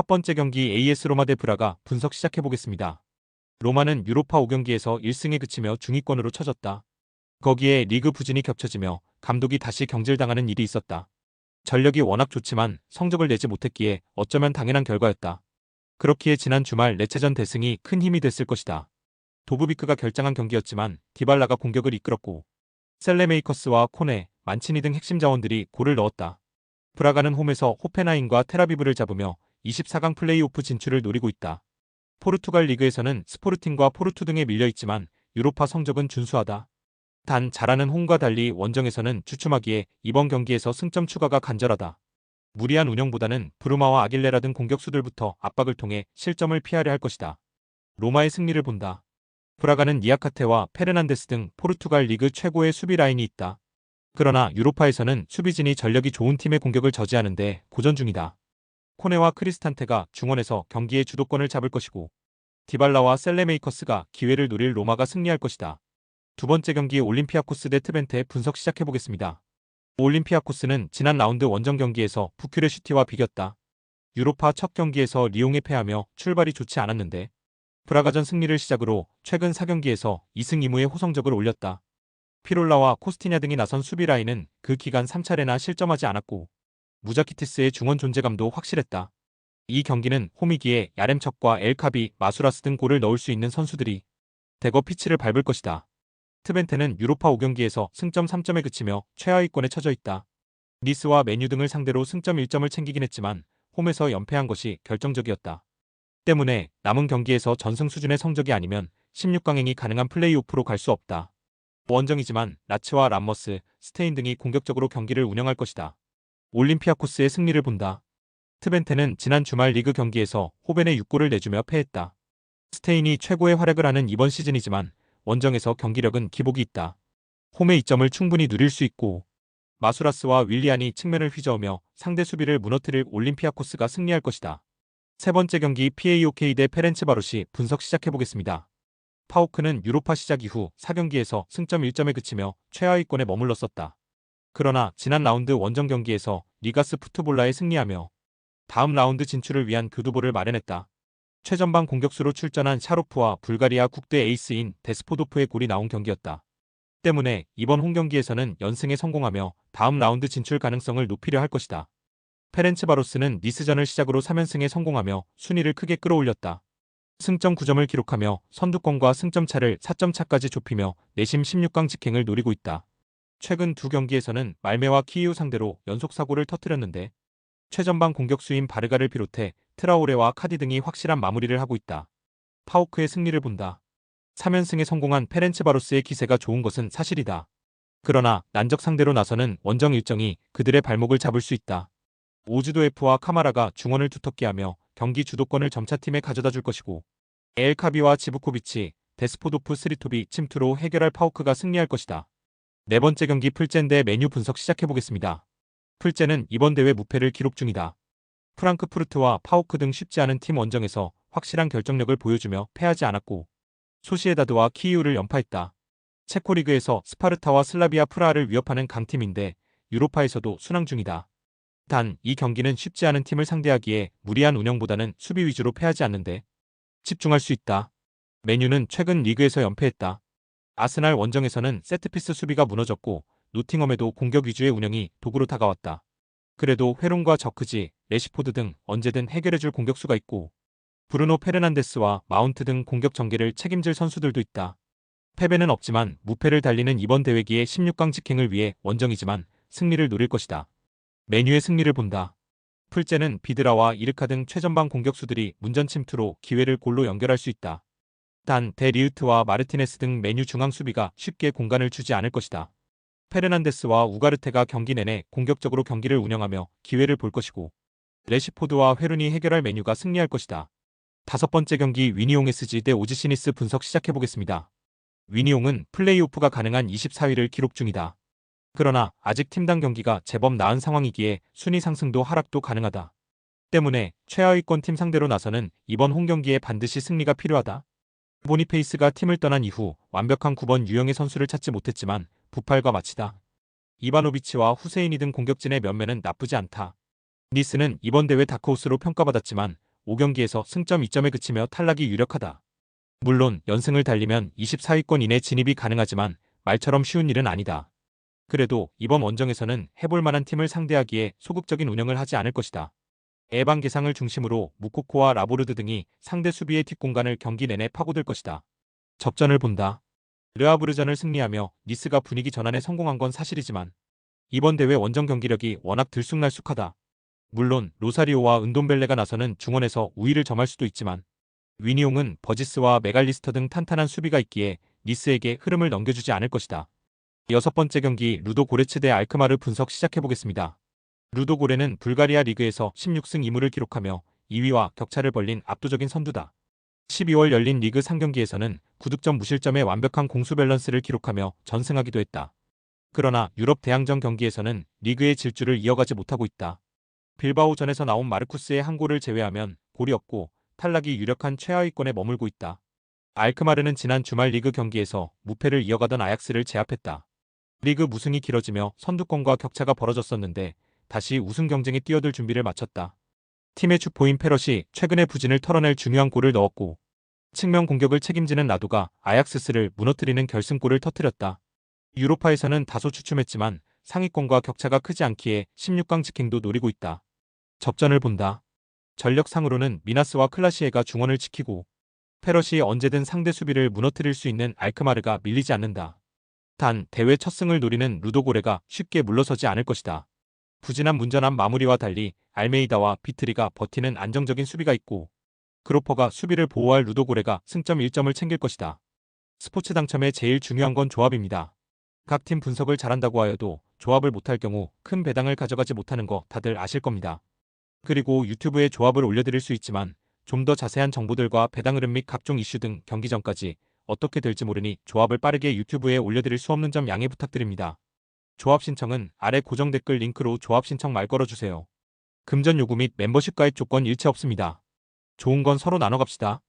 번째 경기 AS 로마 대 브라가 분석 시작해보겠습니다. 로마는 유로파 5경기에서 1승에 그치며 중위권으로 처졌다. 거기에 리그 부진이 겹쳐지며 감독이 다시 경질당하는 일이 있었다. 전력이 워낙 좋지만 성적을 내지 못했기에 어쩌면 당연한 결과였다. 그렇기에 지난 주말 레체전 대승이 큰 힘이 됐을 것이다. 도브비크가 결장한 경기였지만 디발라가 공격을 이끌었고 셀레메이커스와 코네, 만치니 등 핵심 자원들이 골을 넣었다. 브라가는 홈에서 호펜하임과 텔아비브를 잡으며 24강 플레이오프 진출을 노리고 있다. 포르투갈 리그에서는 스포르팅과 포르투 등에 밀려있지만 유로파 성적은 준수하다. 단 잘하는 홈과 달리 원정에서는 주춤하기에 이번 경기에서 승점 추가가 간절하다. 무리한 운영보다는 브루마와 아길레라 등 공격수들부터 압박을 통해 실점을 피하려 할 것이다. 로마의 승리를 본다. 브라가는 니아카테와 페르난데스 등 포르투갈 리그 최고의 수비 라인이 있다. 그러나 유로파에서는 수비진이 전력이 좋은 팀의 공격을 저지하는데 고전 중이다. 코네와 크리스탄테가 중원에서 경기의 주도권을 잡을 것이고 디발라와 셀레메이커스가 기회를 노릴 로마가 승리할 것이다. 두 번째 경기 올림피아코스 대 트벤테 분석 시작해보겠습니다. 올림피아코스는 지난 라운드 원정 경기에서 부큐레슈티와 비겼다. 유로파 첫 경기에서 리옹에 패하며 출발이 좋지 않았는데 브라가전 승리를 시작으로 최근 4경기에서 2승 2무의 호성적을 올렸다. 피롤라와 코스티냐 등이 나선 수비 라인은 그 기간 3차례나 실점하지 않았고 무자키티스의 중원 존재감도 확실했다. 이 경기는 홈이기에 야렘척과 엘카비, 마수라스 등 골을 넣을 수 있는 선수들이 대거 피치를 밟을 것이다. 트벤테는 유로파 5경기에서 승점 3점에 그치며 최하위권에 처져 있다. 니스와 메뉴 등을 상대로 승점 1점을 챙기긴 했지만 홈에서 연패한 것이 결정적이었다. 때문에 남은 경기에서 전승 수준의 성적이 아니면 16강행이 가능한 플레이오프로 갈 수 없다. 원정이지만 라츠와 람머스, 스테인 등이 공격적으로 경기를 운영할 것이다. 올림피아코스의 승리를 본다. 트벤테는 지난 주말 리그 경기에서 호벤에 6골을 내주며 패했다. 스테인이 최고의 활약을 하는 이번 시즌이지만 원정에서 경기력은 기복이 있다. 홈의 이점을 충분히 누릴 수 있고 마수라스와 윌리안이 측면을 휘저으며 상대 수비를 무너뜨릴 올림피아코스가 승리할 것이다. 세 번째 경기 PAOK 대 페렌츠바로시 분석 시작해보겠습니다. 파오크는 유로파 시작 이후 4경기에서 승점 1점에 그치며 최하위권에 머물렀었다. 그러나 지난 라운드 원정 경기에서 리가스 푸트볼라에 승리하며 다음 라운드 진출을 위한 교두보를 마련했다. 최전방 공격수로 출전한 샤로프와 불가리아 국대 에이스인 데스포도프의 골이 나온 경기였다. 때문에 이번 홈경기에서는 연승에 성공하며 다음 라운드 진출 가능성을 높이려 할 것이다. 페렌츠바로스는 니스전을 시작으로 3연승에 성공하며 순위를 크게 끌어올렸다. 승점 9점을 기록하며 선두권과 승점 차를 4점 차까지 좁히며 내심 16강 직행을 노리고 있다. 최근 두 경기에서는 말메와 키이우 상대로 연속 사고를 터뜨렸는데 최전방 공격수인 바르가를 비롯해 트라오레와 카디 등이 확실한 마무리를 하고 있다. 파오크의 승리를 본다. 3연승에 성공한 페렌츠바로스의 기세가 좋은 것은 사실이다. 그러나 난적 상대로 나서는 원정 일정이 그들의 발목을 잡을 수 있다. 오즈도 F와 카마라가 중원을 두텁게 하며 경기 주도권을 점차팀에 가져다 줄 것이고 엘카비와 지브코비치, 데스포도프 스리톱이 침투로 해결할 파오크가 승리할 것이다. 네 번째 경기 풀젠 대 메뉴 분석 시작해보겠습니다. 풀젠은 이번 대회 무패를 기록 중이다. 프랑크푸르트와 파오크 등 쉽지 않은 팀 원정에서 확실한 결정력을 보여주며 패하지 않았고 소시에다드와 키이우를 연파했다. 체코리그에서 스파르타와 슬라비아 프라하를 위협하는 강팀인데 유로파에서도 순항 중이다. 단 이 경기는 쉽지 않은 팀을 상대하기에 무리한 운영보다는 수비 위주로 패하지 않는데 집중할 수 있다. 메뉴는 최근 리그에서 연패했다. 아스날 원정에서는 세트피스 수비가 무너졌고 노팅엄에도 공격 위주의 운영이 도구로 다가왔다. 그래도 회론과 저크지, 레시포드 등 언제든 해결해줄 공격수가 있고 브루노 페르난데스와 마운트 등 공격 전개를 책임질 선수들도 있다. 패배는 없지만 무패를 달리는 이번 대회기의 16강 직행을 위해 원정이지만 승리를 노릴 것이다. 메뉴의 승리를 본다. 풀젠은 비드라와 이르카 등 최전방 공격수들이 문전 침투로 기회를 골로 연결할 수 있다. 단 데리우트와 마르티네스 등 메뉴 중앙 수비가 쉽게 공간을 주지 않을 것이다. 페르난데스와 우가르테가 경기 내내 공격적으로 경기를 운영하며 기회를 볼 것이고 레시포드와 회룬이 해결할 메뉴가 승리할 것이다. 다섯 번째 경기 위니옹 SG 대 오지시니스 분석 시작해보겠습니다. 위니옹은 플레이오프가 가능한 24위를 기록 중이다. 그러나 아직 팀당 경기가 제법 나은 상황이기에 순위 상승도 하락도 가능하다. 때문에 최하위권 팀 상대로 나서는 이번 홈경기에 반드시 승리가 필요하다. 보니페이스가 팀을 떠난 이후 완벽한 9번 유형의 선수를 찾지 못했지만 부팔과 마치다. 이바노비치와 후세이니 등 공격진의 면면은 나쁘지 않다. 니스는 이번 대회 다크호스로 평가받았지만 5경기에서 승점 2점에 그치며 탈락이 유력하다. 물론 연승을 달리면 24위권 이내 진입이 가능하지만 말처럼 쉬운 일은 아니다. 그래도 이번 원정에서는 해볼 만한 팀을 상대하기에 소극적인 운영을 하지 않을 것이다. 에반 게상을 중심으로 무코코와 라보르드 등이 상대 수비의 뒷공간을 경기 내내 파고들 것이다. 접전을 본다. 르아브르전을 승리하며 니스가 분위기 전환에 성공한 건 사실이지만 이번 대회 원정 경기력이 워낙 들쑥날쑥하다. 물론 로사리오와 은돔벨레가 나서는 중원에서 우위를 점할 수도 있지만 위니용은 버지스와 메갈리스터 등 탄탄한 수비가 있기에 니스에게 흐름을 넘겨주지 않을 것이다. 여섯 번째 경기 루도 고레츠 대 알크마르 분석 시작해보겠습니다. 루도 고레는 불가리아 리그에서 16승 2무를 기록하며 2위와 격차를 벌린 압도적인 선두다. 12월 열린 리그 3경기에서는 9득점 무실점의 완벽한 공수 밸런스를 기록하며 전승하기도 했다. 그러나 유럽 대항전 경기에서는 리그의 질주를 이어가지 못하고 있다. 빌바오전에서 나온 마르쿠스의 한 골을 제외하면 골이 없고 탈락이 유력한 최하위권에 머물고 있다. 알크마르는 지난 주말 리그 경기에서 무패를 이어가던 아약스를 제압했다. 리그 무승이 길어지며 선두권과 격차가 벌어졌었는데 다시 우승 경쟁에 뛰어들 준비를 마쳤다. 팀의 축포인 페럿이 최근에 부진을 털어낼 중요한 골을 넣었고 측면 공격을 책임지는 라도가 아약스스를 무너뜨리는 결승골을 터뜨렸다. 유로파에서는 다소 주춤했지만 상위권과 격차가 크지 않기에 16강 직행도 노리고 있다. 접전을 본다. 전력상으로는 미나스와 클라시에가 중원을 지키고 페럿이 언제든 상대 수비를 무너뜨릴 수 있는 알크마르가 밀리지 않는다. 단 대회 첫 승을 노리는 루도고레가 쉽게 물러서지 않을 것이다. 부진한 문전한 마무리와 달리 알메이다와 비트리가 버티는 안정적인 수비가 있고 그로퍼가 수비를 보호할 루도고레가 승점 1점을 챙길 것이다. 스포츠 당첨의 제일 중요한 건 조합입니다. 각 팀 분석을 잘한다고 하여도 조합을 못할 경우 큰 배당을 가져가지 못하는 거 다들 아실 겁니다. 그리고 유튜브에 조합을 올려드릴 수 있지만 좀 더 자세한 정보들과 배당 흐름 및 각종 이슈 등 경기 전까지 어떻게 될지 모르니 조합을 빠르게 유튜브에 올려드릴 수 없는 점 양해 부탁드립니다. 조합 신청은 아래 고정 댓글 링크로 조합 신청 말 걸어주세요. 금전 요구 및 멤버십 가입 조건 일체 없습니다. 좋은 건 서로 나눠 갑시다.